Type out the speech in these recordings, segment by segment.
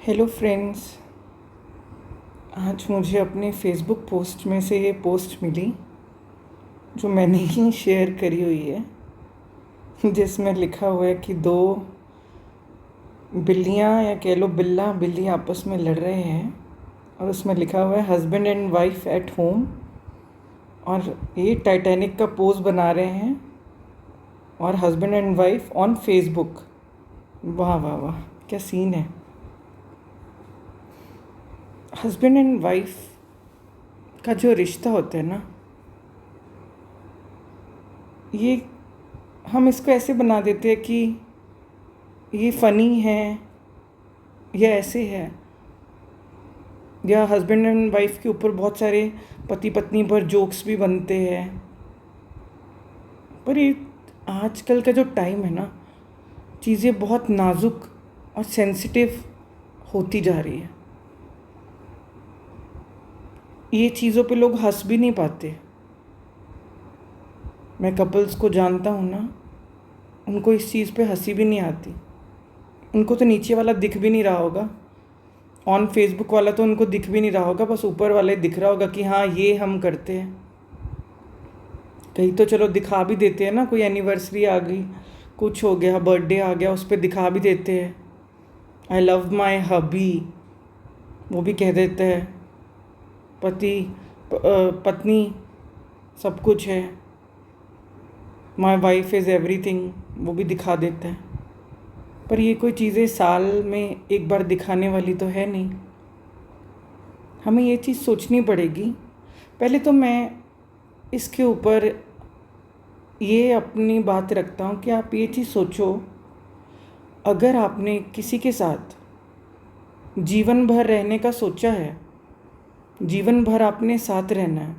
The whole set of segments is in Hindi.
Hello friends. आज मुझे अपने फेसबुक पोस्ट में से ये पोस्ट मिली जो मैंने ही शेयर करी हुई है, जिसमें लिखा हुआ है कि दो बिल्लियाँ या कह लो बिल्ला बिल्ली आपस में लड़ रहे हैं और उसमें लिखा हुआ है husband and wife at home. और ये टाइटैनिक का पोज बना रहे हैं और husband and wife on Facebook. वाह वाह वाह, क्या सीन है। हस्बैंड एंड वाइफ का जो रिश्ता होता है ना, ये हम इसको ऐसे बना देते हैं कि ये फ़नी है या ऐसे है, या हस्बैंड एंड वाइफ के ऊपर बहुत सारे पति पत्नी पर जोक्स भी बनते हैं। पर ये आजकल का जो टाइम है ना, चीज़ें बहुत नाजुक और सेंसिटिव होती जा रही है। ये चीज़ों पे लोग हंस भी नहीं पाते। मैं कपल्स को जानता हूँ ना, उनको इस चीज़ पे हंसी भी नहीं आती। उनको तो नीचे वाला दिख भी नहीं रहा होगा, ऑन फेसबुक वाला तो उनको दिख भी नहीं रहा होगा, बस ऊपर वाले दिख रहा होगा कि हाँ ये हम करते हैं। कहीं तो चलो दिखा भी देते हैं ना, कोई एनिवर्सरी आ गई, कुछ हो गया, बर्थडे आ गया, उस पर दिखा भी देते हैं आई लव माई हबी, वो भी कह देते हैं। पति पत्नी सब कुछ है, माई वाइफ इज़ एवरीथिंग, वो भी दिखा देता है। पर ये कोई चीज़ें साल में एक बार दिखाने वाली तो है नहीं। हमें ये चीज़ सोचनी पड़ेगी। पहले तो मैं इसके ऊपर ये अपनी बात रखता हूँ कि आप ये चीज़ सोचो, अगर आपने किसी के साथ जीवन भर रहने का सोचा है, जीवन भर आपने साथ रहना है,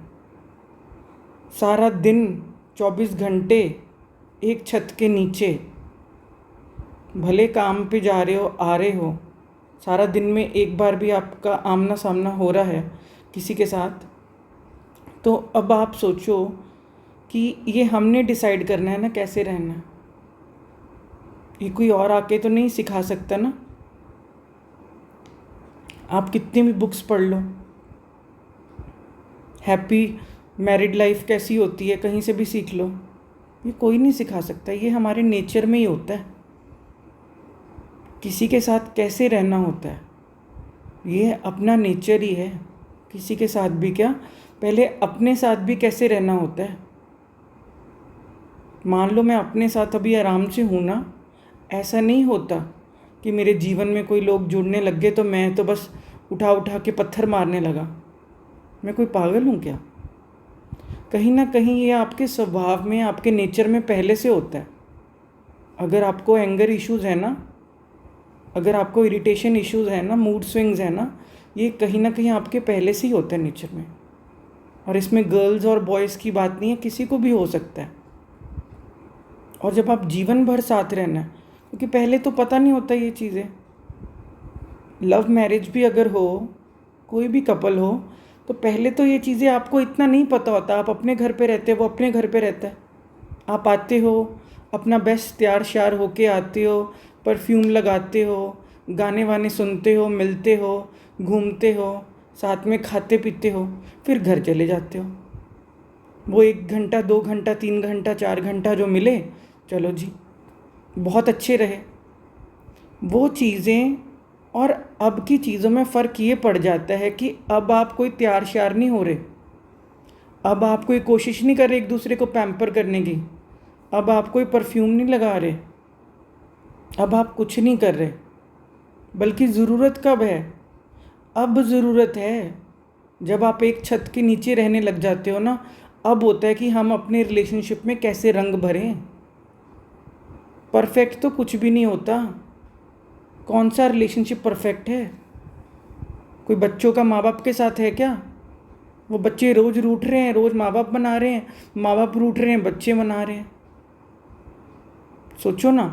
सारा दिन 24 घंटे एक छत के नीचे, भले काम पे जा रहे हो आ रहे हो, सारा दिन में एक बार भी आपका आमना सामना हो रहा है किसी के साथ, तो अब आप सोचो कि ये हमने डिसाइड करना है ना कैसे रहना है। ये कोई और आके तो नहीं सिखा सकता ना। आप कितनी भी बुक्स पढ़ लो, हैप्पी मैरिड लाइफ कैसी होती है कहीं से भी सीख लो, ये कोई नहीं सिखा सकता। ये हमारे नेचर में ही होता है, किसी के साथ कैसे रहना होता है, ये अपना नेचर ही है। किसी के साथ भी क्या, पहले अपने साथ भी कैसे रहना होता है। मान लो मैं अपने साथ अभी आराम से हूँ ना, ऐसा नहीं होता कि मेरे जीवन में कोई लोग जुड़ने लग गए तो मैं तो बस उठा उठा के पत्थर मारने लगा। मैं कोई पागल हूँ क्या? कहीं ना कहीं ये आपके स्वभाव में, आपके नेचर में पहले से होता है। अगर आपको एंगर इश्यूज़ है ना, अगर आपको इरिटेशन इश्यूज़ है ना, मूड स्विंग्स है ना, ये कहीं ना कहीं आपके पहले से ही होता है नेचर में। और इसमें गर्ल्स और बॉयज़ की बात नहीं है, किसी को भी हो सकता है। और जब आप जीवन भर साथ रहना है, क्योंकि पहले तो पता नहीं होता ये चीज़ें। लव मैरिज भी अगर हो, कोई भी कपल हो, तो पहले तो ये चीज़ें आपको इतना नहीं पता होता। आप अपने घर पे रहते हो, वो अपने घर पे रहता है। आप आते हो, अपना बेस्ट तैयार श्यार होके आते हो, परफ्यूम लगाते हो, गाने वाने सुनते हो, मिलते हो, घूमते हो, साथ में खाते पीते हो, फिर घर चले जाते हो। वो 1 घंटा 2 घंटा 3 घंटा 4 घंटा जो मिले, चलो जी बहुत अच्छे रहे। वो चीज़ें और अब की चीज़ों में फ़र्क ये पड़ जाता है कि अब आप कोई तैयार श्यार नहीं हो रहे, अब आप कोई कोशिश नहीं कर रहे एक दूसरे को पैम्पर करने की, अब आप कोई परफ्यूम नहीं लगा रहे, अब आप कुछ नहीं कर रहे। बल्कि ज़रूरत कब है? अब ज़रूरत है जब आप एक छत के नीचे रहने लग जाते हो ना, अब होता है कि हम अपने रिलेशनशिप में कैसे रंग भरें। परफेक्ट तो कुछ भी नहीं होता। कौन सा रिलेशनशिप परफेक्ट है? कोई बच्चों का माँ बाप के साथ है क्या? वो बच्चे रोज़ रूठ रहे हैं, रोज़ माँ बाप मना रहे हैं, माँ बाप रूठ रहे हैं, बच्चे मना रहे हैं। सोचो ना,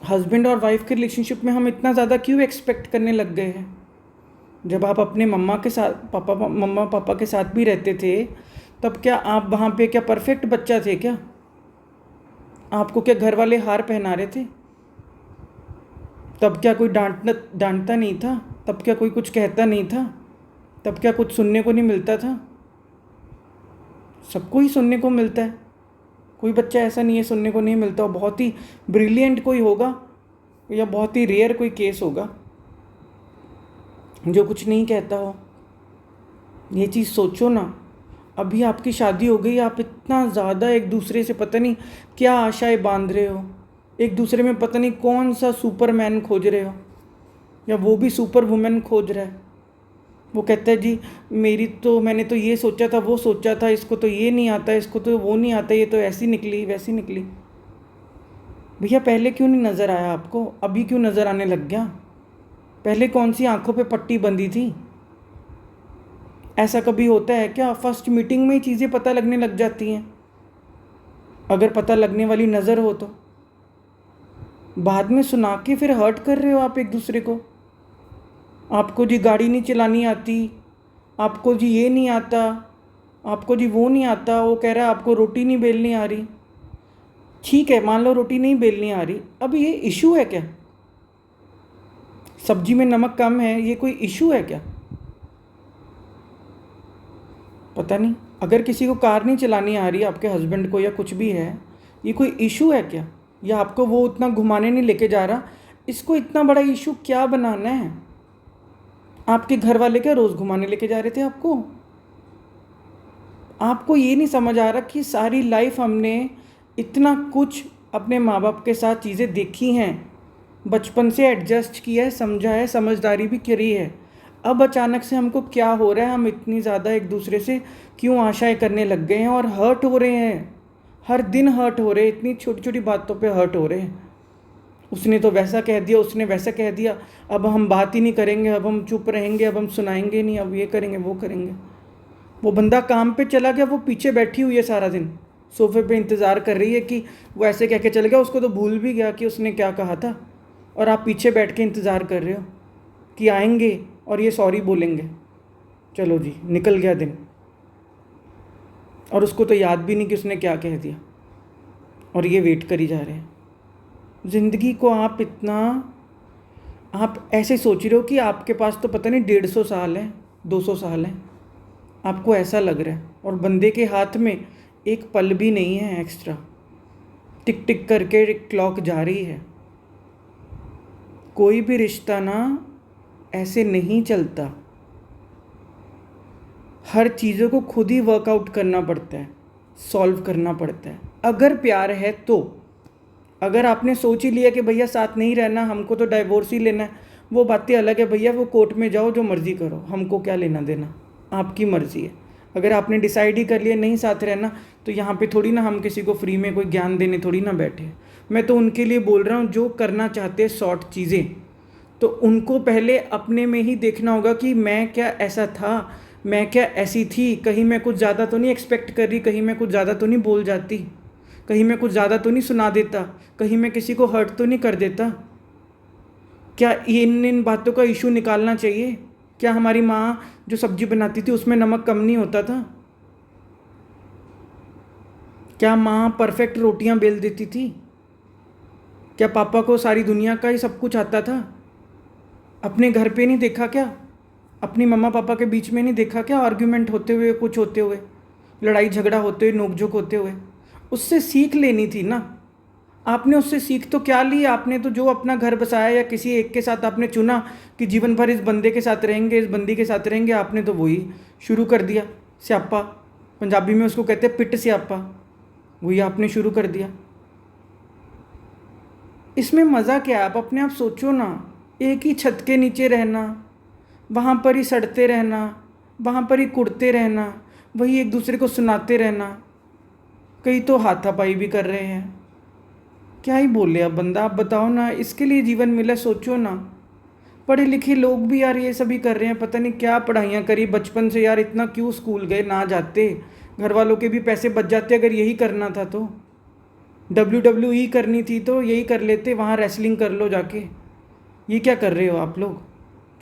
हस्बैंड और वाइफ के रिलेशनशिप में हम इतना ज़्यादा क्यों एक्सपेक्ट करने लग गए हैं? जब आप अपने मम्मा के साथ मम्मा पापा के साथ भी रहते थे, तब क्या आप वहाँ पे क्या परफेक्ट बच्चा थे क्या? आपको क्या घर वाले हार पहना रहे थे? तब क्या कोई डांटता नहीं था? तब क्या कोई कुछ कहता नहीं था? तब क्या कुछ सुनने को नहीं मिलता था? सबको ही सुनने को मिलता है, कोई बच्चा ऐसा नहीं है सुनने को नहीं मिलता। और बहुत ही ब्रिलियंट कोई होगा या बहुत ही रेयर कोई केस होगा जो कुछ नहीं कहता हो। ये चीज़ सोचो ना, अभी आपकी शादी हो गई, आप इतना ज़्यादा एक दूसरे से पता नहीं क्या आशाएं बांध रहे हो, एक दूसरे में पता नहीं कौन सा सुपरमैन खोज रहे हो, या वो भी सुपर वुमेन खोज रहा है। वो कहता है जी मैंने तो ये सोचा था, वो सोचा था, इसको तो ये नहीं आता, इसको तो वो नहीं आता, ये तो ऐसी निकली वैसी निकली। भैया पहले क्यों नहीं नज़र आया आपको? अभी क्यों नज़र आने लग गया? पहले कौन सी आंखों पे पट्टी बंधी थी? ऐसा कभी होता है क्या? फर्स्ट मीटिंग में ही चीज़ें पता लगने लग जाती हैं, अगर पता लगने वाली नज़र हो तो। बाद में सुना के फिर हर्ट कर रहे हो आप एक दूसरे को। आपको जी गाड़ी नहीं चलानी आती, आपको जी ये नहीं आता, आपको जी वो नहीं आता। वो कह रहा है आपको रोटी नहीं बेलनी आ रही। ठीक है, मान लो रोटी नहीं बेलनी आ रही, अब ये इशू है क्या? सब्जी में नमक कम है, ये कोई इशू है क्या? पता नहीं। अगर किसी को कार नहीं चलानी आ रही आपके हस्बैंड को, या कुछ भी है, ये कोई इशू है क्या? या आपको वो उतना घुमाने नहीं लेके जा रहा, इसको इतना बड़ा इशू क्या बनाना है? आपके घर वाले क्या रोज़ घुमाने लेके जा रहे थे आपको? आपको ये नहीं समझ आ रहा कि सारी लाइफ हमने इतना कुछ अपने माँ बाप के साथ चीज़ें देखी हैं, बचपन से एडजस्ट किया है, समझा है, समझदारी भी करी है। अब अचानक से हमको क्या हो रहा है, हम इतनी ज़्यादा एक दूसरे से क्यों आशाएं करने लग गए हैं और हर्ट हो रहे हैं। हर दिन हर्ट हो रहे हैं, इतनी छोटी छोटी बातों पे हर्ट हो रहे हैं। उसने तो वैसा कह दिया, उसने वैसा कह दिया, अब हम बात ही नहीं करेंगे, अब हम चुप रहेंगे, अब हम सुनाएंगे नहीं, अब ये करेंगे वो करेंगे। वो बंदा काम पे चला गया, वो पीछे बैठी हुई है सारा दिन सोफे पे इंतज़ार कर रही है कि वो ऐसे कह के चले गया, उसको तो भूल भी गया कि उसने क्या कहा था, और आप पीछे बैठ के इंतज़ार कर रहे हो कि आएंगे और ये सॉरी बोलेंगे। चलो जी, निकल गया दिन, और उसको तो याद भी नहीं कि उसने क्या कह दिया, और ये वेट करी जा रहे हैं। ज़िंदगी को आप ऐसे सोच रहे हो कि आपके पास तो पता नहीं 150 साल है, 200 साल है, आपको ऐसा लग रहा है, और बंदे के हाथ में एक पल भी नहीं है एक्स्ट्रा। टिक टिक करके क्लॉक जा रही है। कोई भी रिश्ता ना ऐसे नहीं चलता, हर चीज़ों को खुद ही वर्कआउट करना पड़ता है, सॉल्व करना पड़ता है। अगर प्यार है तो, अगर आपने सोच ही लिया कि भैया साथ नहीं रहना, हमको तो डाइवोर्स ही लेना है, वो बातें अलग है भैया, वो कोर्ट में जाओ, जो मर्ज़ी करो, हमको क्या लेना देना, आपकी मर्ज़ी है। अगर आपने डिसाइड ही कर लिया नहीं साथ रहना, तो यहाँ पे थोड़ी ना हम किसी को फ्री में कोई ज्ञान देने थोड़ी ना बैठे। मैं तो उनके लिए बोल रहा हूँ जो करना चाहते हैं शॉर्ट चीज़ें, तो उनको पहले अपने में ही देखना होगा कि मैं क्या ऐसा था, मैं क्या ऐसी थी, कहीं मैं कुछ ज़्यादा तो नहीं एक्सपेक्ट कर रही, कहीं मैं कुछ ज़्यादा तो नहीं बोल जाती, कहीं मैं कुछ ज़्यादा तो नहीं सुना देता, कहीं मैं किसी को हर्ट तो नहीं कर देता। क्या इन बातों का इशू निकालना चाहिए? क्या हमारी माँ जो सब्जी बनाती थी उसमें नमक कम नहीं होता था? क्या माँ परफेक्ट रोटियां बेल देती थी? क्या पापा को सारी दुनिया का ही सब कुछ आता था? अपने घर पे नहीं देखा क्या? अपनी मम्मा पापा के बीच में नहीं देखा क्या आर्ग्यूमेंट होते हुए, कुछ होते हुए, लड़ाई झगड़ा होते हुए, नोकझोंक होते हुए? उससे सीख लेनी थी ना। आपने उससे सीख तो क्या ली? आपने तो जो अपना घर बसाया या किसी एक के साथ आपने चुना कि जीवन भर इस बंदे के साथ रहेंगे, इस बंदी के साथ रहेंगे, आपने तो वही शुरू कर दिया। स्यापा, पंजाबी में उसको कहते हैं पिट स्यापा, वही आपने शुरू कर दिया। इसमें मज़ा क्या है? आप अपने आप सोचो ना। एक ही छत के नीचे रहना, वहाँ पर ही सड़ते रहना, वहाँ पर ही कुड़ते रहना, वही एक दूसरे को सुनाते रहना, कई तो हाथापाई भी कर रहे हैं। क्या ही बोले अब बंदा, आप बताओ ना। इसके लिए जीवन मिला, सोचो ना। पढ़े लिखे लोग भी यार ये सभी कर रहे हैं, पता नहीं क्या पढ़ाइयाँ करी बचपन से यार, इतना क्यों स्कूल गए, ना जाते, घर वालों के भी पैसे बच जाते अगर यही करना था तो। WWE करनी थी तो यही कर लेते, वहाँ रेसलिंग कर लो जाके। ये क्या कर रहे हो आप लोग?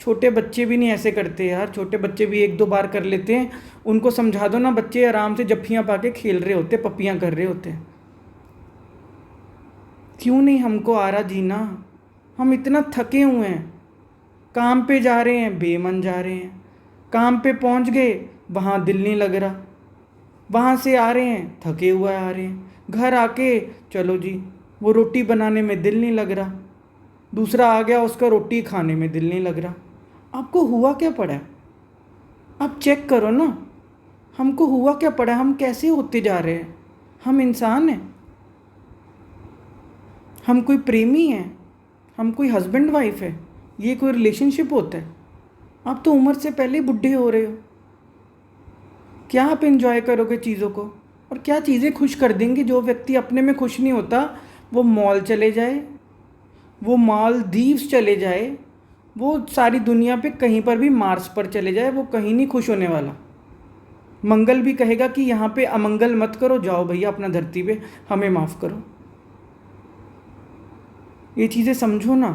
छोटे बच्चे भी नहीं ऐसे करते यार, छोटे बच्चे भी 1-2 बार कर लेते हैं। उनको समझा दो ना, बच्चे आराम से जफ्फियाँ पा के खेल रहे होते, पप्पियाँ कर रहे होते हैं। क्यों नहीं हमको आ रहा जीना? हम इतना थके हुए हैं, काम पे जा रहे हैं बेमन जा रहे हैं, काम पे पहुंच गए वहाँ दिल नहीं लग रहा, वहाँ से आ रहे हैं थके हुए आ रहे हैं, घर आके चलो जी वो रोटी बनाने में दिल नहीं लग रहा, दूसरा आ गया उसका रोटी खाने में दिल नहीं लग रहा। आपको हुआ क्या पड़ा है? आप चेक करो ना, हमको हुआ क्या पड़ा है? हम कैसे होते जा रहे हैं? हम इंसान हैं? हम कोई प्रेमी हैं? हम कोई हस्बैंड वाइफ है? ये कोई रिलेशनशिप होता है? आप तो उम्र से पहले ही बुढ़े हो रहे हो। क्या आप एंजॉय करोगे चीज़ों को? और क्या चीज़ें खुश कर देंगी? जो व्यक्ति अपने में खुश नहीं होता वो मॉल चले जाए, वो मालदीव्स चले जाए, वो सारी दुनिया पे कहीं पर भी मार्स पर चले जाए, वो कहीं नहीं खुश होने वाला। मंगल भी कहेगा कि यहाँ पे अमंगल मत करो, जाओ भैया अपना धरती पे, हमें माफ़ करो। ये चीज़ें समझो ना।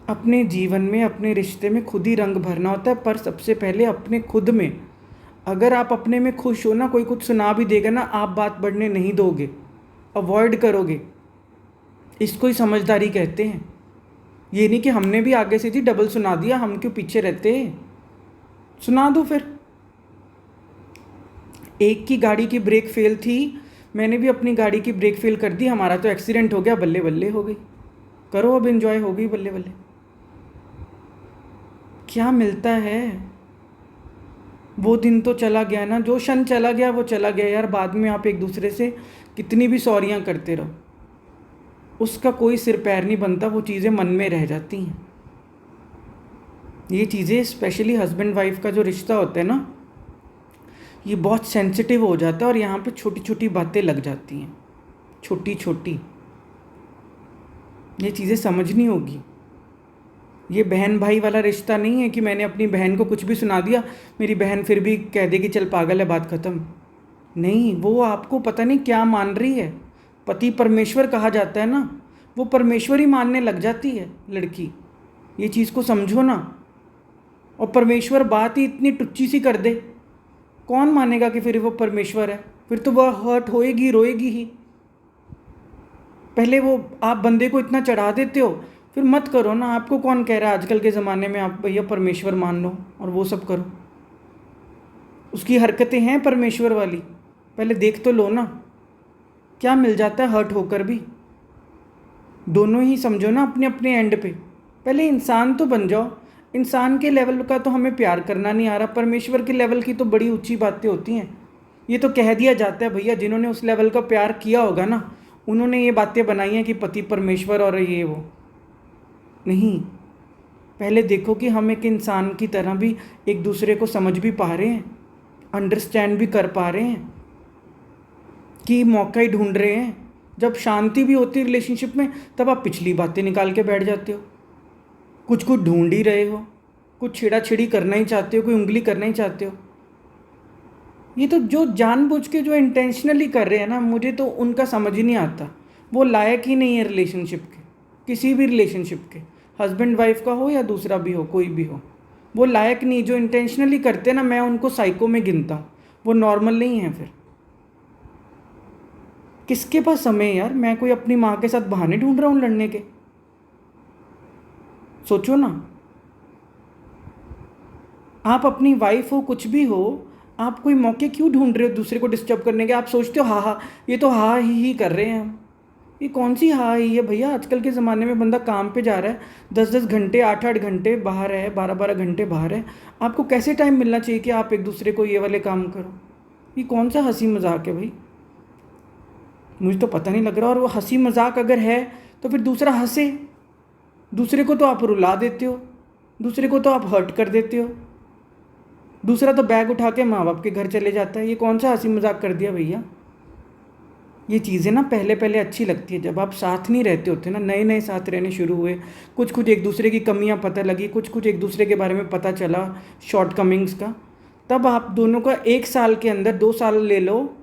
अपने जीवन में, अपने रिश्ते में खुद ही रंग भरना होता है, पर सबसे पहले अपने खुद में। अगर आप अपने में खुश हो ना, कोई कुछ सुना भी देगा ना, आप बात बढ़ने नहीं दोगे, अवॉइड करोगे। इसको ही समझदारी कहते हैं। ये नहीं कि हमने भी आगे से जी डबल सुना दिया, हम क्यों पीछे रहते हैं? सुना दो फिर। एक की गाड़ी की ब्रेक फेल थी, मैंने भी अपनी गाड़ी की ब्रेक फेल कर दी, हमारा तो एक्सीडेंट हो गया, बल्ले बल्ले हो गई। करो अब एंजॉय, हो गई बल्ले बल्ले। क्या मिलता है? वो दिन तो चला गया ना, जो क्षण चला गया वो चला गया यार। बाद में आप एक दूसरे से कितनी भी सॉरियाँ करते रहो, उसका कोई सिर पैर नहीं बनता, वो चीज़ें मन में रह जाती हैं। ये चीज़ें स्पेशली हस्बैंड वाइफ का जो रिश्ता होता है ना, ये बहुत सेंसिटिव हो जाता है और यहाँ पे छोटी छोटी बातें लग जाती हैं, छोटी छोटी। ये चीज़ें समझनी होगी। ये बहन भाई वाला रिश्ता नहीं है कि मैंने अपनी बहन को कुछ भी सुना दिया, मेरी बहन फिर भी कह देगी चल पागल है, बात ख़त्म। नहीं, वो आपको पता नहीं क्या मान रही है। पति परमेश्वर कहा जाता है ना, वो परमेश्वर ही मानने लग जाती है लड़की। ये चीज़ को समझो ना। और परमेश्वर बात ही इतनी टुच्ची सी कर दे, कौन मानेगा कि फिर वो परमेश्वर है? फिर तो वह हर्ट होएगी, रोएगी ही। पहले वो आप बंदे को इतना चढ़ा देते हो, फिर मत करो ना। आपको कौन कह रहा है आजकल के ज़माने में आप भैया परमेश्वर मान लो और वो सब करो? उसकी हरकतें हैं परमेश्वर वाली, पहले देख तो लो ना। क्या मिल जाता है हर्ट होकर भी? दोनों ही समझो ना अपने अपने एंड पे। पहले इंसान तो बन जाओ। इंसान के लेवल का तो हमें प्यार करना नहीं आ रहा, परमेश्वर के लेवल की तो बड़ी ऊंची बातें होती हैं। ये तो कह दिया जाता है भैया, जिन्होंने उस लेवल का प्यार किया होगा ना, उन्होंने ये बातें बनाई हैं कि पति परमेश्वर और ये वो। नहीं, पहले देखो कि हम एक इंसान की तरह भी एक दूसरे को समझ भी पा रहे हैं, अंडरस्टैंड भी कर पा रहे हैं, कि मौका ही ढूंढ रहे हैं। जब शांति भी होती है रिलेशनशिप में, तब आप पिछली बातें निकाल के बैठ जाते हो, कुछ कुछ ढूंढ ही रहे हो, कुछ छेड़ा छेड़ी करना ही चाहते हो, कोई उंगली करना ही चाहते हो। ये तो जो जानबूझ के, जो इंटेंशनली कर रहे हैं ना, मुझे तो उनका समझ ही नहीं आता। वो लायक ही नहीं है रिलेशनशिप के, किसी भी रिलेशनशिप के, हस्बैंड वाइफ का हो या दूसरा भी हो, कोई भी हो, वो लायक नहीं। जो इंटेंशनली करते हैं ना, मैं उनको साइको में गिनता हूँ, वो नॉर्मल नहीं है। फिर किसके पास समय है यार? मैं कोई अपनी माँ के साथ बहाने ढूंढ रहा हूँ लड़ने के? सोचो ना। आप अपनी वाइफ हो, कुछ भी हो, आप कोई मौके क्यों ढूंढ रहे हो दूसरे को डिस्टर्ब करने के? आप सोचते हो हाँ, ये तो हाँ ही कर रहे हैं हम। ये कौन सी हाँ ही है भैया? आजकल के ज़माने में बंदा काम पे जा रहा है, 10-10 घंटे, 8-8 घंटे बाहर है, 12-12 घंटे बाहर है। आपको कैसे टाइम मिलना चाहिए कि आप एक दूसरे को ये वाले काम करो? ये कौन सा हंसी मजाक है भाई? मुझे तो पता नहीं लग रहा। और वो हंसी मजाक अगर है तो फिर दूसरा हंसे, दूसरे को तो आप रुला देते हो, दूसरे को तो आप हर्ट कर देते हो, दूसरा तो बैग उठा के माँ बाप के घर चले जाता है। ये कौन सा हंसी मजाक कर दिया भैया? ये चीज़ें ना पहले पहले अच्छी लगती है, जब आप साथ नहीं रहते होते ना, नए नए साथ रहने शुरू हुए, कुछ कुछ एक दूसरे की कमियां पता लगी, कुछ कुछ एक दूसरे के बारे में पता चला, शॉर्टकमिंग्स का, तब आप दोनों का 1 साल के अंदर, 2 साल ले लो,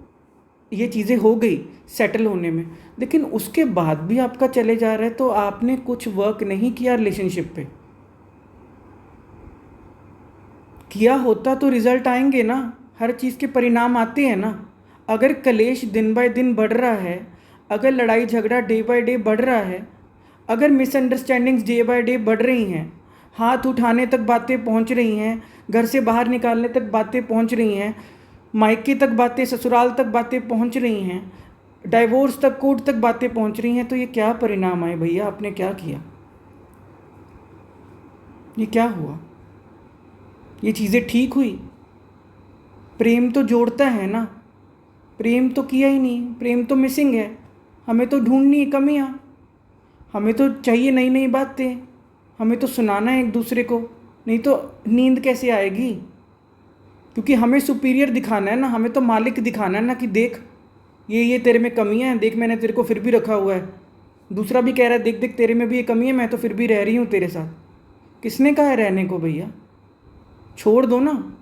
ये चीज़ें हो गई सेटल होने में। लेकिन उसके बाद भी आपका चले जा रहा है, तो आपने कुछ वर्क नहीं किया रिलेशनशिप पे। किया होता तो रिजल्ट आएंगे ना, हर चीज़ के परिणाम आते हैं ना। अगर कलेश दिन बाय दिन बढ़ रहा है, अगर लड़ाई झगड़ा डे बाय डे बढ़ रहा है, अगर मिसअंडरस्टैंडिंग्स डे बाय डे बढ़ रही हैं, हाथ उठाने तक बातें पहुंच रही हैं, घर से बाहर निकालने तक बातें पहुंच रही हैं, मायके तक बातें, ससुराल तक बातें पहुंच रही हैं, डाइवोर्स तक, कोर्ट तक बातें पहुंच रही हैं, तो ये क्या परिणाम आए भैया? आपने क्या किया? ये क्या हुआ? ये चीज़ें ठीक हुई? प्रेम तो जोड़ता है ना, प्रेम तो किया ही नहीं, प्रेम तो मिसिंग है। हमें तो ढूंढनी है कमियाँ, हमें तो चाहिए नई नई बातें, हमें तो सुनाना है एक दूसरे को, नहीं तो नींद कैसे आएगी? क्योंकि हमें सुपीरियर दिखाना है ना, हमें तो मालिक दिखाना है ना कि देख ये तेरे में कमियाँ हैं, देख मैंने तेरे को फिर भी रखा हुआ है। दूसरा भी कह रहा है देख देख तेरे में भी ये कमी है, मैं तो फिर भी रह रही हूँ तेरे साथ। किसने कहा है रहने को भैया? छोड़ दो ना,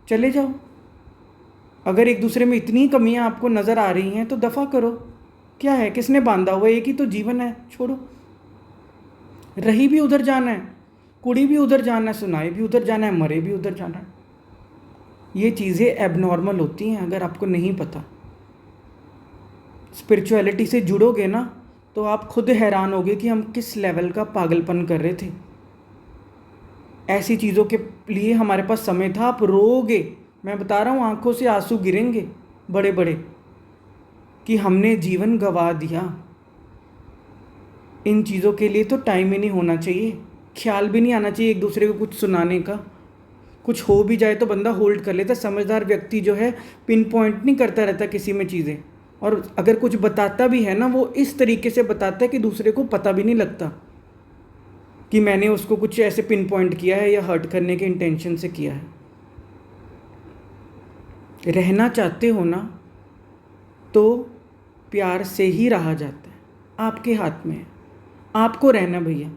चले जाओ। अगर एक दूसरे में इतनी कमियां आपको नज़र आ रही हैं तो दफ़ा करो। क्या है, किसने बांधा हुआ? एक ही तो जीवन है, छोड़ो। रही भी उधर जाना है, कुड़ी भी उधर जाना है, सुनाए भी उधर जाना है, मरे भी उधर जाना है। ये चीज़ें एबनॉर्मल होती हैं अगर आपको नहीं पता। स्पिरिचुअलिटी से जुड़ोगे ना तो आप खुद हैरान होगे कि हम किस लेवल का पागलपन कर रहे थे। ऐसी चीज़ों के लिए हमारे पास समय था। आप रोओगे, मैं बता रहा हूँ, आंखों से आंसू गिरेंगे बड़े बड़े कि हमने जीवन गंवा दिया। इन चीज़ों के लिए तो टाइम ही नहीं होना चाहिए, ख्याल भी नहीं आना चाहिए एक दूसरे को कुछ सुनाने का। कुछ हो भी जाए तो बंदा होल्ड कर लेता। समझदार व्यक्ति जो है पिन पॉइंट नहीं करता रहता किसी में चीज़ें, और अगर कुछ बताता भी है ना, वो इस तरीके से बताता है कि दूसरे को पता भी नहीं लगता कि मैंने उसको कुछ ऐसे पिन पॉइंट किया है या हर्ट करने के इंटेंशन से किया है। रहना चाहते हो ना तो प्यार से ही रहा जाता है, आपके हाथ में है। आपको रहना भैया,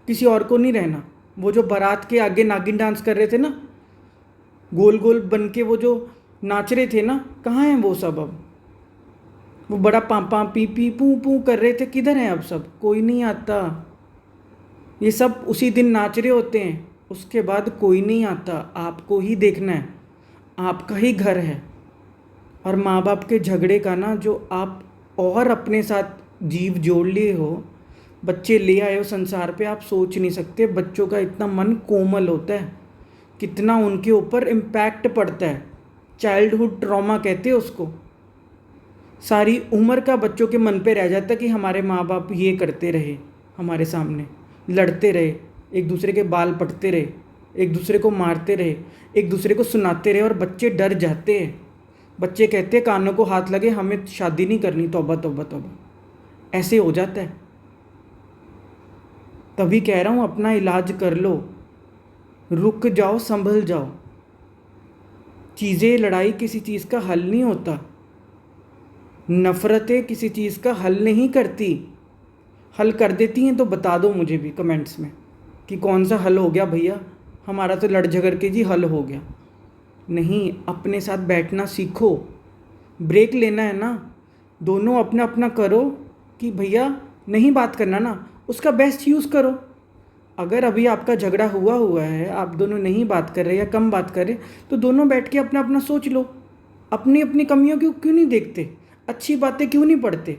किसी और को नहीं रहना। वो जो बारात के आगे नागिन डांस कर रहे थे ना, गोल गोल बन के वो जो नाच रहे थे ना, कहाँ हैं वो सब अब? वो बड़ा पापा पी पी पू पू कर रहे थे, किधर हैं अब सब? कोई नहीं आता। ये सब उसी दिन नाच रहे होते हैं, उसके बाद कोई नहीं आता। आपको ही देखना है, आपका ही घर है। और माँ बाप के झगड़े का ना, जो आप और अपने साथ जीव जोड़ लिए हो, बच्चे ले आए हो संसार पे, आप सोच नहीं सकते। बच्चों का इतना मन कोमल होता है, कितना उनके ऊपर इम्पैक्ट पड़ता है। चाइल्डहुड ट्रॉमा कहते हैं उसको। सारी उम्र का बच्चों के मन पे रह जाता है कि हमारे माँ बाप ये करते रहे, हमारे सामने लड़ते रहे, एक दूसरे के बाल पटते रहे, एक दूसरे को मारते रहे, एक दूसरे को सुनाते रहे, और बच्चे डर जाते हैं। बच्चे कहते हैं कानों को हाथ लगे, हमें शादी नहीं करनी, तौबा तौबा तौबा। ऐसे हो जाता है। तभी कह रहा हूँ अपना इलाज कर लो, रुक जाओ, संभल जाओ। चीज़ें, लड़ाई किसी चीज़ का हल नहीं होता। नफ़रतें किसी चीज़ का हल नहीं करती। हल कर देती हैं तो बता दो मुझे भी कमेंट्स में कि कौन सा हल हो गया भैया, हमारा तो लड़ झगड़ के जी हल हो गया। नहीं, अपने साथ बैठना सीखो। ब्रेक लेना है ना, दोनों अपना अपना करो कि भैया नहीं बात करना ना, उसका बेस्ट यूज़ करो। अगर अभी आपका झगड़ा हुआ है, आप दोनों नहीं बात कर रहे या कम बात कर रहे, तो दोनों बैठ के अपना अपना सोच लो। अपनी अपनी कमियों को क्यों नहीं देखते? अच्छी बातें क्यों नहीं पढ़ते?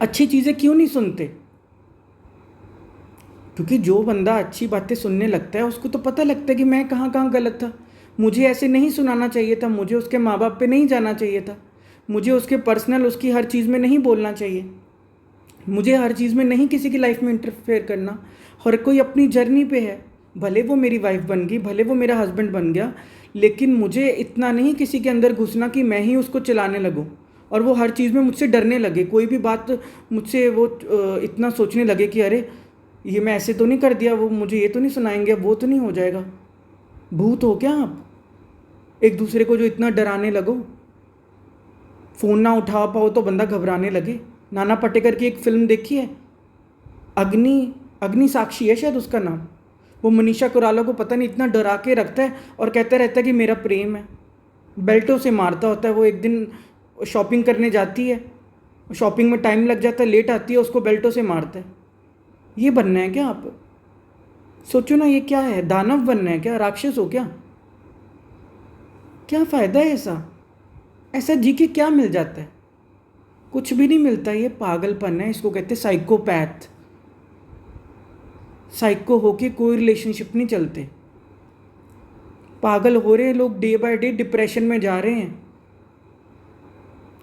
अच्छी चीज़ें क्यों नहीं सुनते? क्योंकि जो बंदा अच्छी बातें सुनने लगता है उसको तो पता लगता है कि मैं कहाँ कहाँ गलत था। मुझे ऐसे नहीं सुनाना चाहिए था, मुझे उसके माँ बाप पे नहीं जाना चाहिए था, मुझे उसके पर्सनल, उसकी हर चीज़ में नहीं बोलना चाहिए, मुझे हर चीज़ में नहीं किसी की लाइफ में इंटरफेयर करना। हर कोई अपनी जर्नी पे है, भले वो मेरी वाइफ बन गई, भले वो मेरा हस्बैंड बन गया, लेकिन मुझे इतना नहीं किसी के अंदर घुसना कि मैं ही उसको चलाने लगूँ और वो हर चीज़ में मुझसे डरने लगे। कोई भी बात मुझसे वो इतना सोचने लगे कि अरे ये मैं ऐसे तो नहीं कर दिया, वो मुझे ये तो नहीं सुनाएंगे, वो तो नहीं हो जाएगा। भूत हो क्या आप? एक दूसरे को जो इतना डराने लगो। फ़ोन ना उठा पाओ तो बंदा घबराने लगे। नाना पाटेकर की एक फ़िल्म देखी है, अग्नि साक्षी है शायद उसका नाम। वो मनीषा कोइराला को पता नहीं इतना डरा के रखता है और कहता रहता है कि मेरा प्रेम है। बेल्टों से मारता होता है। वो एक दिन शॉपिंग करने जाती है, शॉपिंग में टाइम लग जाता है, लेट आती है, उसको बेल्टों से मारता है। ये बनना है क्या आप? सोचो ना, ये क्या है? दानव बनना है क्या? राक्षस हो क्या? क्या फ़ायदा है ऐसा? ऐसा जी के क्या मिल जाता है? कुछ भी नहीं मिलता। ये पागलपन है, इसको कहते हैं साइकोपैथ। साइको होके कोई रिलेशनशिप नहीं चलते। पागल हो रहे लोग, डे बाय डे डिप्रेशन में जा रहे हैं।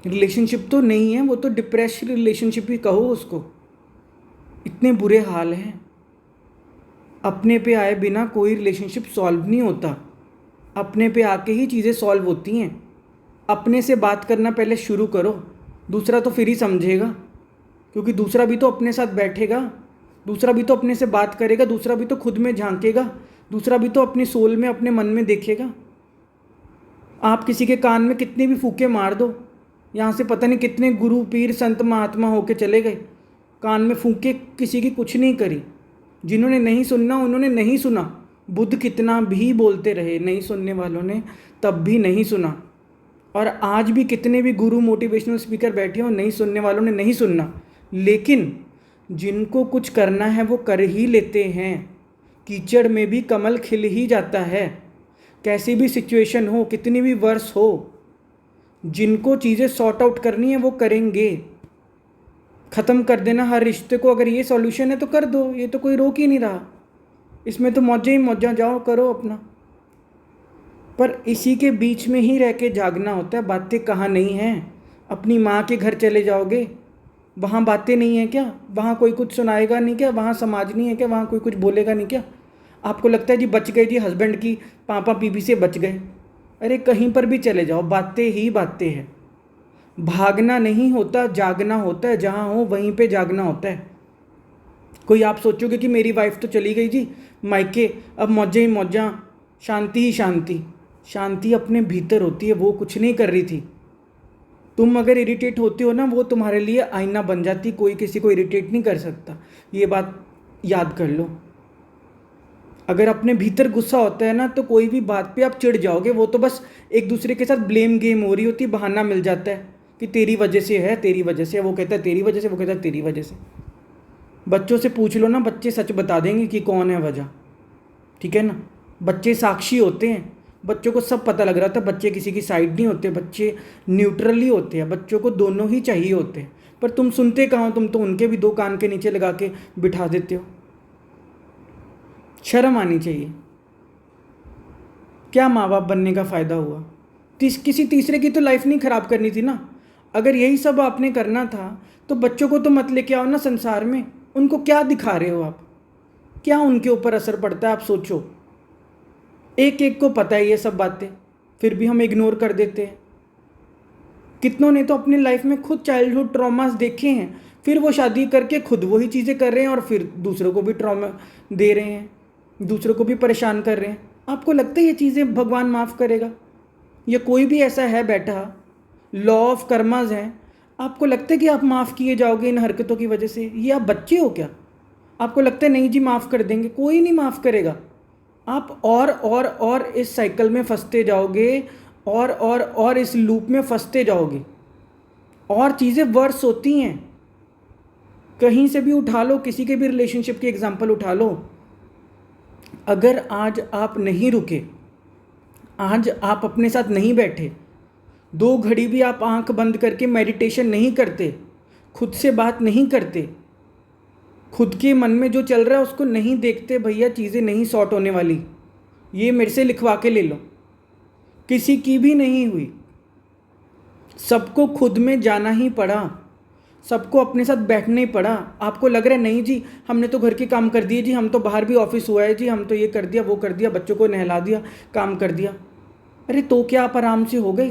रिलेशनशिप तो नहीं है, वो तो डिप्रेस रिलेशनशिप ही कहो उसको। इतने बुरे हाल हैं। अपने पे आए बिना कोई रिलेशनशिप सॉल्व नहीं होता। अपने पे आके ही चीज़ें सॉल्व होती हैं। अपने से बात करना पहले शुरू करो, दूसरा तो फिर ही समझेगा, क्योंकि दूसरा भी तो अपने साथ बैठेगा, दूसरा भी तो अपने से बात करेगा, दूसरा भी तो खुद में झांकेगा, दूसरा भी तो अपनी सोल में, अपने मन में देखेगा। आप किसी के कान में कितने भी फूके मार दो, यहाँ से पता नहीं कितने गुरु पीर संत महात्मा होके चले गए, कान में फूके किसी की कुछ नहीं करी। जिन्होंने नहीं सुनना उन्होंने नहीं सुना। बुद्ध कितना भी बोलते रहे, नहीं सुनने वालों ने तब भी नहीं सुना। और आज भी कितने भी गुरु मोटिवेशनल स्पीकर बैठे हो, नहीं सुनने वालों ने नहीं सुनना। लेकिन जिनको कुछ करना है वो कर ही लेते हैं। कीचड़ में भी कमल खिल ही जाता है। कैसी भी सिचुएशन हो, कितनी भी वर्ष हो, जिनको चीज़ें सॉर्ट आउट करनी है वो करेंगे। ख़त्म कर देना हर रिश्ते को, अगर ये सॉल्यूशन है तो कर दो, ये तो कोई रोक ही नहीं रहा। इसमें तो मौजें ही मौजा, जाओ करो अपना। पर इसी के बीच में ही रह के जागना होता है। बातें कहाँ नहीं हैं। अपनी माँ के घर चले जाओगे, वहाँ बातें नहीं हैं क्या? वहाँ कोई कुछ सुनाएगा नहीं क्या? वहाँ समाज नहीं है क्या? वहाँ कोई कुछ बोलेगा नहीं क्या? आपको लगता है जी बच गए, जी हस्बैंड की पापा बीबी से बच गए। अरे कहीं पर भी चले जाओ, बातें ही बातें हैं। भागना नहीं होता, जागना होता है। जहाँ हो वहीं पे जागना होता है। कोई आप सोचोगे कि मेरी वाइफ तो चली गई जी मायके, अब मौजें ही मौजा, शांति ही शांति। शांति अपने भीतर होती है, वो कुछ नहीं कर रही थी। तुम अगर इरिटेट होते हो ना, वो तुम्हारे लिए आईना बन जाती। कोई किसी को इरिटेट नहीं कर सकता, ये बात याद कर लो। अगर अपने भीतर गुस्सा होता है ना, तो कोई भी बात पे आप चिढ़ जाओगे। वो तो बस एक दूसरे के साथ ब्लेम गेम हो रही होती है, बहाना मिल जाता है कि तेरी वजह से है, तेरी वजह से। वो कहता है तेरी वजह से, वो कहता है तेरी वजह से। बच्चों से पूछ लो ना, बच्चे सच बता देंगे कि कौन है वजह। ठीक है ना, बच्चे साक्षी होते हैं। बच्चों को सब पता लग रहा था। बच्चे किसी की साइड नहीं होते, बच्चे न्यूट्रल ही होते हैं। बच्चों को दोनों ही चाहिए होते हैं। पर तुम सुनते कहाँ हो? तुम तो उनके भी दो कान के नीचे लगा के बिठा देते हो। शर्म आनी चाहिए। क्या माँ बाप बनने का फ़ायदा हुआ? किसी तीसरे की तो लाइफ नहीं ख़राब करनी थी ना। अगर यही सब आपने करना था तो बच्चों को तो मत लेके आओ ना संसार में। उनको क्या दिखा रहे हो आप? क्या उनके ऊपर असर पड़ता है? आप सोचो। एक एक को पता है ये सब बातें, फिर भी हम इग्नोर कर देते हैं। कितनों ने तो अपनी लाइफ में खुद चाइल्डहुड ट्रॉमास देखे हैं, फिर वो शादी करके खुद वही चीज़ें कर रहे हैं और फिर दूसरों को भी ट्रॉमा दे रहे हैं, दूसरों को भी परेशान कर रहे हैं। आपको लगता है ये चीज़ें भगवान माफ़ करेगा? या कोई भी ऐसा है बैठा, लॉ ऑफ कर्माज है, आपको लगता है कि आप माफ़ किए जाओगे इन हरकतों की वजह से? ये आप बच्चे हो क्या? आपको लगता है नहीं जी माफ़ कर देंगे? कोई नहीं माफ़ करेगा। आप और इस साइकिल में फंसते जाओगे, और इस लूप में फंसते जाओगे। और चीज़ें वर्स होती हैं। कहीं से भी उठा लो, किसी के भी रिलेशनशिप की एग्जांपल उठा लो। अगर आज आप नहीं रुके, आज आप अपने साथ नहीं बैठे, 2 घड़ी भी आप आंख बंद करके मेडिटेशन नहीं करते, खुद से बात नहीं करते, खुद के मन में जो चल रहा है उसको नहीं देखते, भैया चीज़ें नहीं सॉर्ट होने वाली। ये मेरे से लिखवा के ले लो। किसी की भी नहीं हुई। सबको खुद में जाना ही पड़ा, सबको अपने साथ बैठना ही पड़ा। आपको लग रहा है नहीं जी हमने तो घर के काम कर दिए जी, हम तो बाहर भी ऑफिस हुआ है जी, हम तो ये कर दिया वो कर दिया, बच्चों को नहला दिया, काम कर दिया। अरे तो क्या आप आराम से हो गए?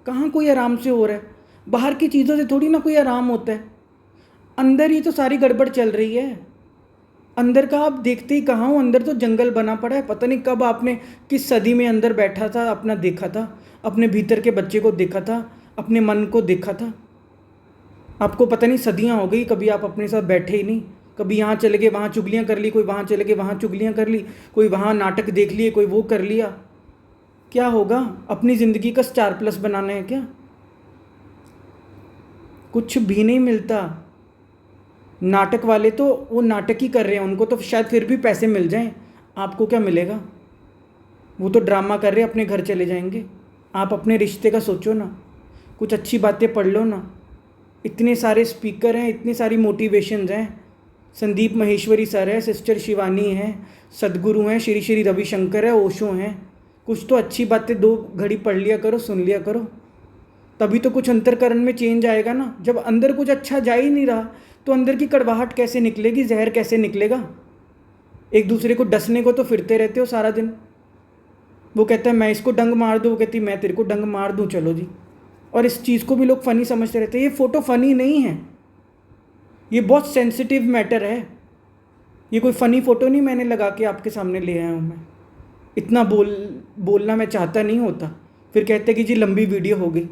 कहाँ कोई आराम से हो रहा है? बाहर की चीज़ों से थोड़ी ना कोई आराम होता है। अंदर ही तो सारी गड़बड़ चल रही है। अंदर का आप देखते ही कहाँ हो? अंदर तो जंगल बना पड़ा है। पता नहीं कब आपने किस सदी में अंदर बैठा था, अपना देखा था, अपने भीतर के बच्चे को देखा था, अपने मन को देखा था। आपको पता नहीं सदियाँ हो गई, कभी आप अपने साथ बैठे ही नहीं। कभी यहाँ चले गए, वहाँ चुगलियाँ कर ली, कोई वहाँ चले गए, वहाँ चुगलियाँ कर ली, कोई वहाँ नाटक देख लिए, कोई वो कर लिया। क्या होगा? अपनी ज़िंदगी का स्टार+ बनाना है क्या? कुछ भी नहीं मिलता। नाटक वाले तो वो नाटक ही कर रहे हैं, उनको तो शायद फिर भी पैसे मिल जाएं। आपको क्या मिलेगा? वो तो ड्रामा कर रहे हैं, अपने घर चले जाएंगे। आप अपने रिश्ते का सोचो ना, कुछ अच्छी बातें पढ़ लो ना। इतने सारे स्पीकर हैं, इतनी सारी मोटिवेशंस हैं। संदीप महेश्वरी सर है, सिस्टर शिवानी है, सदगुरु हैं, श्री श्री रविशंकर है, ओशो हैं। कुछ तो अच्छी बातें 2 घड़ी पढ़ लिया करो, सुन लिया करो, तभी तो कुछ अंतरकरण में चेंज आएगा ना। जब अंदर कुछ अच्छा जा ही नहीं रहा तो अंदर की कड़वाहट कैसे निकलेगी, जहर कैसे निकलेगा। एक दूसरे को डसने को तो फिरते रहते हो सारा दिन। वो कहता है मैं इसको डंग मार दूँ, वो कहती मैं तेरे को डंग मार दूँ, चलो जी। और इस चीज़ को भी लोग फ़नी समझते रहते हैं। ये फ़ोटो फ़नी नहीं है, ये बहुत सेंसिटिव मैटर है। ये कोई फ़नी फ़ोटो नहीं मैंने लगा के आपके सामने ले आया हूँ मैं। इतना बोलना मैं चाहता नहीं होता। फिर कहते कि जी लंबी वीडियो हो गई।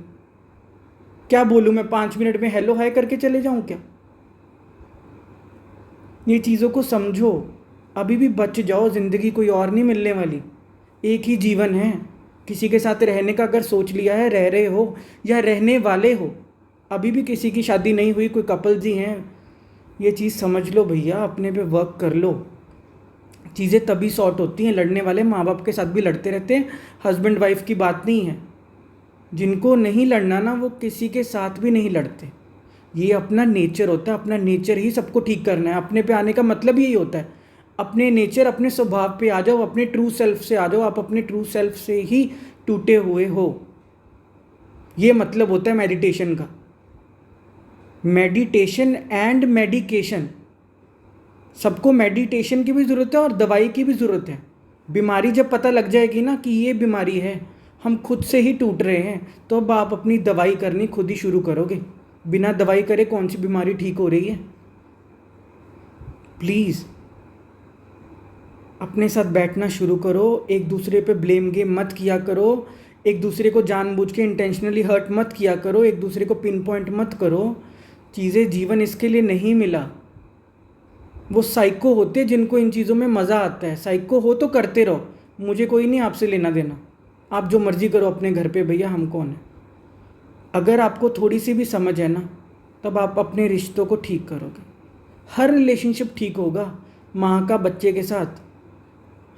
क्या बोलूँ मैं, 5 मिनट में हेलो हाय करके चले जाऊँ क्या? ये चीज़ों को समझो, अभी भी बच जाओ, ज़िंदगी कोई और नहीं मिलने वाली। एक ही जीवन है। किसी के साथ रहने का अगर सोच लिया है, रह रहे हो या रहने वाले हो, अभी भी किसी की शादी नहीं हुई, कोई कपल जी हैं, ये चीज़ समझ लो भैया, अपने पे वर्क कर लो। चीज़ें तभी सॉर्ट होती हैं। लड़ने वाले माँ बाप के साथ भी लड़ते रहते हैं, हस्बैंड वाइफ की बात नहीं है। जिनको नहीं लड़ना ना, वो किसी के साथ भी नहीं लड़ते। ये अपना नेचर होता है, अपना नेचर ही सबको ठीक करना है। अपने पे आने का मतलब यही होता है, अपने नेचर, अपने स्वभाव पे आ जाओ, अपने ट्रू सेल्फ से आ जाओ। आप अपने ट्रू सेल्फ से ही टूटे हुए हो। ये मतलब होता है मेडिटेशन का। मेडिटेशन एंड मेडिकेशन, सबको मेडिटेशन की भी ज़रूरत है और दवाई की भी ज़रूरत है। बीमारी जब पता लग जाएगी ना कि ये बीमारी है, हम खुद से ही टूट रहे हैं, तो अब आप अपनी दवाई करनी खुद ही शुरू करोगे। बिना दवाई करे कौन सी बीमारी ठीक हो रही है? प्लीज़ अपने साथ बैठना शुरू करो। एक दूसरे पे ब्लेम गेम मत किया करो। एक दूसरे को जानबूझ के इंटेंशनली हर्ट मत किया करो। एक दूसरे को पिन पॉइंट मत करो। चीज़ें, जीवन इसके लिए नहीं मिला। वो साइको होते जिनको इन चीज़ों में मज़ा आता है। साइको हो तो करते रहो, मुझे कोई नहीं आपसे लेना देना। आप जो मर्ज़ी करो अपने घर पे, भैया हम कौन है। अगर आपको थोड़ी सी भी समझ है ना, तब आप अपने रिश्तों को ठीक करोगे। हर रिलेशनशिप ठीक होगा। माँ का बच्चे के साथ,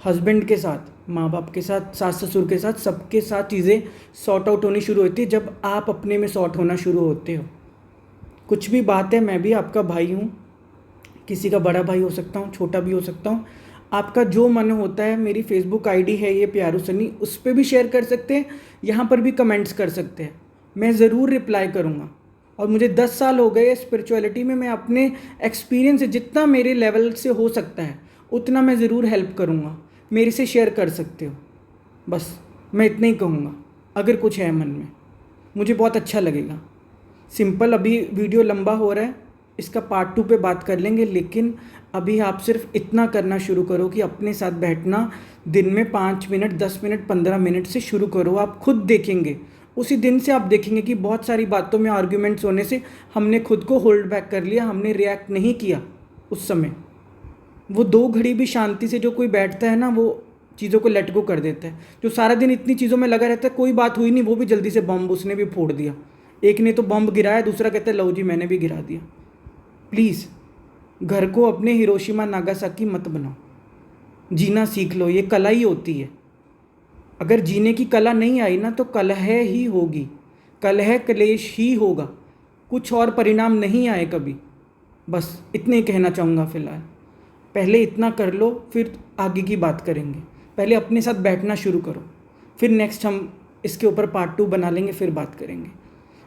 हस्बैंड के साथ, माँ बाप के साथ, सास ससुर के साथ, सबके साथ चीज़ें सॉर्ट आउट होनी शुरू होती है जब आप अपने में सॉर्ट होना शुरू होते हो। कुछ भी बात है, मैं भी आपका भाई हूँ, किसी का बड़ा भाई हो सकता हूँ, छोटा भी हो सकता हूँ। आपका जो मन होता है, मेरी फेसबुक आईडी है ये प्यारू सनी, उस पर भी शेयर कर सकते हैं, यहाँ पर भी कमेंट्स कर सकते हैं। मैं ज़रूर रिप्लाई करूँगा। और मुझे 10 साल हो गए स्पिरिचुअलिटी में। मैं अपने एक्सपीरियंस से जितना मेरे लेवल से हो सकता है उतना मैं ज़रूर हेल्प करूँगा। मेरे से शेयर कर सकते हो, बस मैं इतना ही कहूँगा। अगर कुछ है मन में, मुझे बहुत अच्छा लगेगा। सिंपल, अभी वीडियो लंबा हो रहा है, इसका पार्ट 2 पे बात कर लेंगे। लेकिन अभी आप सिर्फ इतना करना शुरू करो कि अपने साथ बैठना दिन में 5 मिनट, 10 मिनट, 15 मिनट से शुरू करो। आप खुद देखेंगे, उसी दिन से आप देखेंगे कि बहुत सारी बातों में आर्ग्यूमेंट्स होने से हमने खुद को होल्ड बैक कर लिया, हमने रिएक्ट नहीं किया उस समय। वो 2 घड़ी भी शांति से जो कोई बैठता है ना, वो चीज़ों को लेट गो कर देता है। जो सारा दिन इतनी चीज़ों में लगा रहता है, कोई बात हुई नहीं, वो भी जल्दी से बम उसने भी फोड़ दिया। एक ने तो बम गिराया, दूसरा कहता है लो जी मैंने भी गिरा दिया। प्लीज़ घर को अपने हिरोशिमा नागासाकी मत बनाओ। जीना सीख लो, ये कला ही होती है। अगर जीने की कला नहीं आई ना, तो कलह ही होगी, कलह क्लेश ही होगा, कुछ और परिणाम नहीं आए कभी। बस इतने ही कहना चाहूँगा फ़िलहाल। पहले इतना कर लो, फिर आगे की बात करेंगे। पहले अपने साथ बैठना शुरू करो, फिर नेक्स्ट हम इसके ऊपर पार्ट 2 बना लेंगे, फिर बात करेंगे।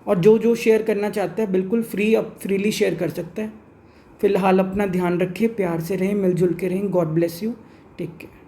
और जो शेयर करना चाहता है बिल्कुल फ्रीली शेयर कर सकता है। फ़िलहाल अपना ध्यान रखिए, प्यार से रहें, मिलजुल के रहें। God bless you, take care.